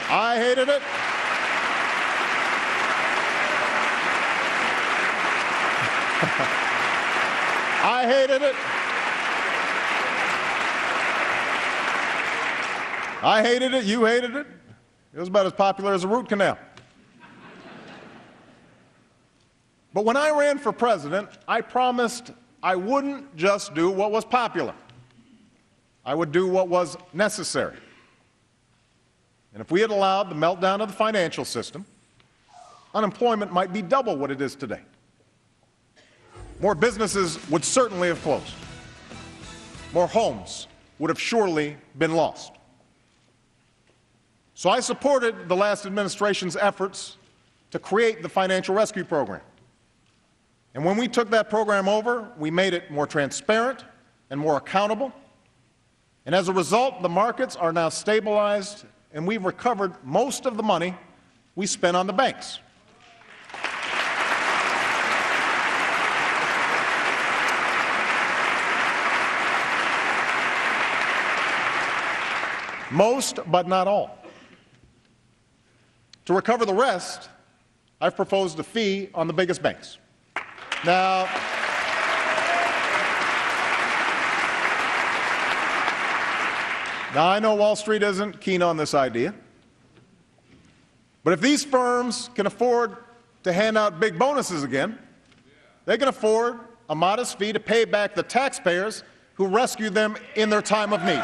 I hated it. I hated it. I hated it. You hated it. It was about as popular as a root canal. But when I ran for president, I promised I wouldn't just do what was popular. I would do what was necessary. And if we had allowed the meltdown of the financial system, unemployment might be double what it is today. More businesses would certainly have closed. More homes would have surely been lost. So I supported the last administration's efforts to create the Financial Rescue Program. And when we took that program over, we made it more transparent and more accountable. And as a result, the markets are now stabilized, and we've recovered most of the money we spent on the banks. Most, but not all. To recover the rest, I've proposed a fee on the biggest banks. Now, I know Wall Street isn't keen on this idea, but if these firms can afford to hand out big bonuses again, they can afford a modest fee to pay back the taxpayers who rescued them in their time of need.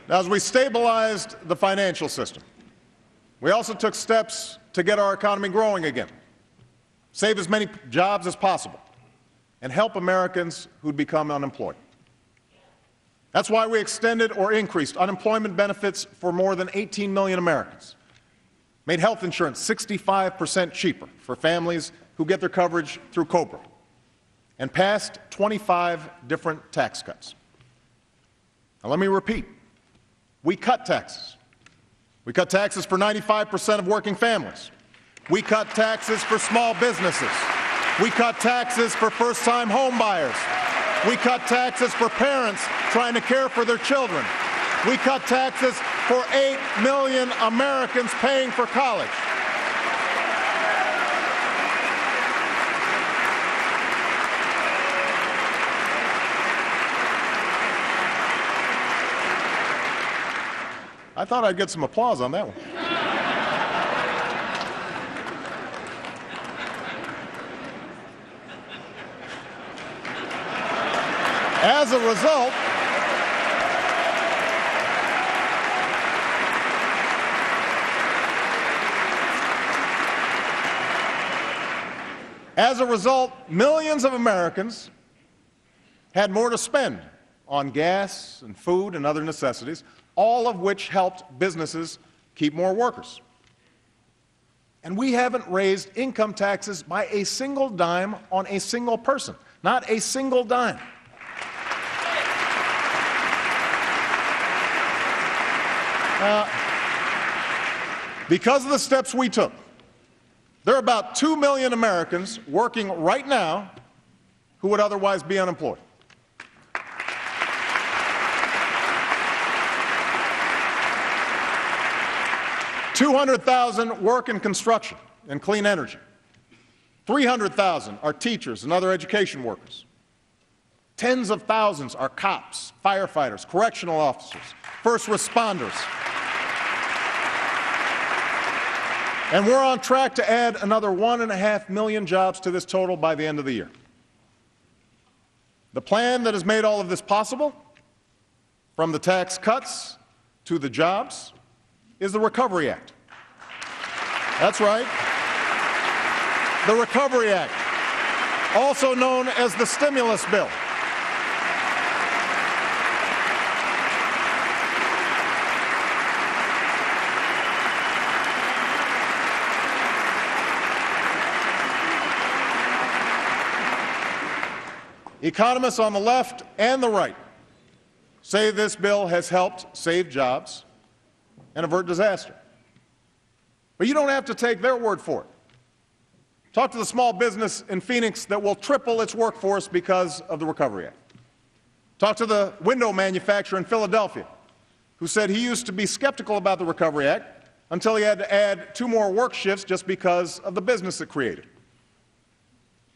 Now, as we stabilized the financial system, we also took steps to get our economy growing again, save as many jobs as possible, and help Americans who'd become unemployed. That's why we extended or increased unemployment benefits for more than 18 million Americans, made health insurance 65% cheaper for families who get their coverage through COBRA, and passed 25 different tax cuts. Now, let me repeat. We cut taxes. We cut taxes for 95% of working families. We cut taxes for small businesses. We cut taxes for first-time home buyers. We cut taxes for parents trying to care for their children. We cut taxes for 8 million Americans paying for college. I thought I'd get some applause on that one. As a result, millions of Americans had more to spend on gas and food and other necessities, all of which helped businesses keep more workers. And we haven't raised income taxes by a single dime on a single person, not a single dime. Because of the steps we took, there are about 2 million Americans working right now who would otherwise be unemployed. 200,000 work in construction and clean energy. 300,000 are teachers and other education workers. Tens of thousands are cops, firefighters, correctional officers, first responders. And we're on track to add another 1.5 million jobs to this total by the end of the year. The plan that has made all of this possible, from the tax cuts to the jobs, is the Recovery Act. That's right. The Recovery Act, also known as the stimulus bill. Economists on the left and the right say this bill has helped save jobs and avert disaster. But you don't have to take their word for it. Talk to the small business in Phoenix that will triple its workforce because of the Recovery Act. Talk to the window manufacturer in Philadelphia who said he used to be skeptical about the Recovery Act until he had to add 2 more work shifts just because of the business it created.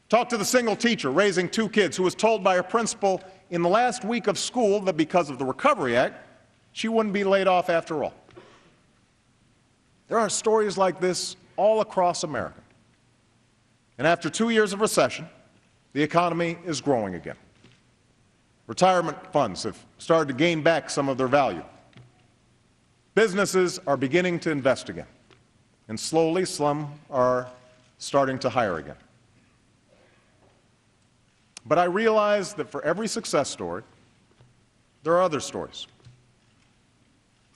Talk to the single teacher raising 2 kids who was told by her principal in the last week of school that because of the Recovery Act, she wouldn't be laid off after all. There are stories like this all across America. And after 2 years of recession, the economy is growing again. Retirement funds have started to gain back some of their value. Businesses are beginning to invest again. And slowly, some are starting to hire again. But I realize that for every success story, there are other stories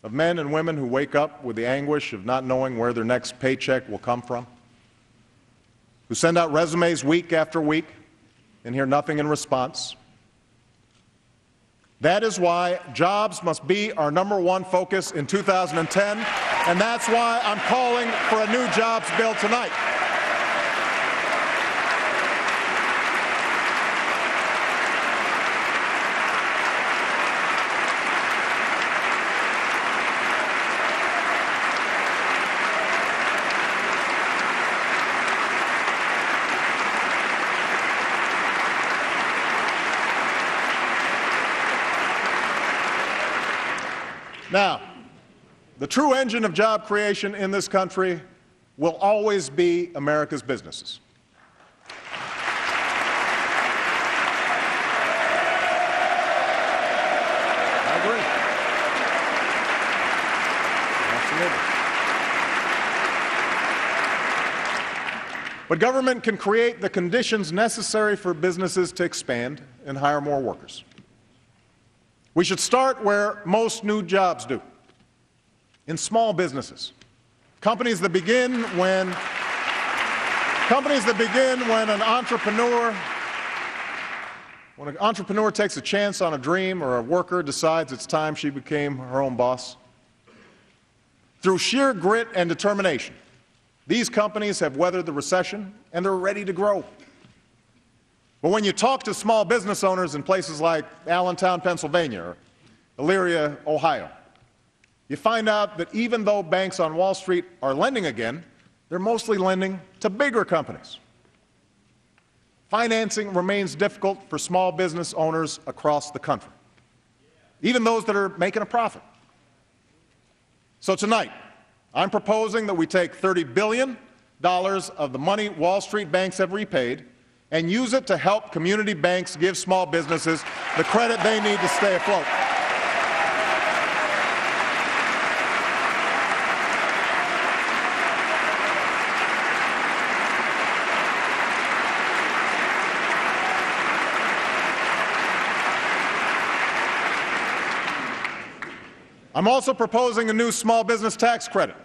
of men and women who wake up with the anguish of not knowing where their next paycheck will come from, who send out resumes week after week and hear nothing in response. That is why jobs must be our #1 focus in 2010, and that's why I'm calling for a new jobs bill tonight. Now, the true engine of job creation in this country will always be America's businesses. I agree. Absolutely. But government can create the conditions necessary for businesses to expand and hire more workers. We should start where most new jobs do, in small businesses. Companies that begin when an entrepreneur takes a chance on a dream or a worker decides it's time she became her own boss. Through sheer grit and determination, these companies have weathered the recession and they're ready to grow. But when you talk to small business owners in places like Allentown, Pennsylvania, or Elyria, Ohio, you find out that even though banks on Wall Street are lending again, they're mostly lending to bigger companies. Financing remains difficult for small business owners across the country, even those that are making a profit. So tonight, I'm proposing that we take $30 billion of the money Wall Street banks have repaid and use it to help community banks give small businesses the credit they need to stay afloat. I'm also proposing a new small business tax credit,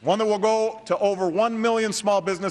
one that will go to over 1 million small businesses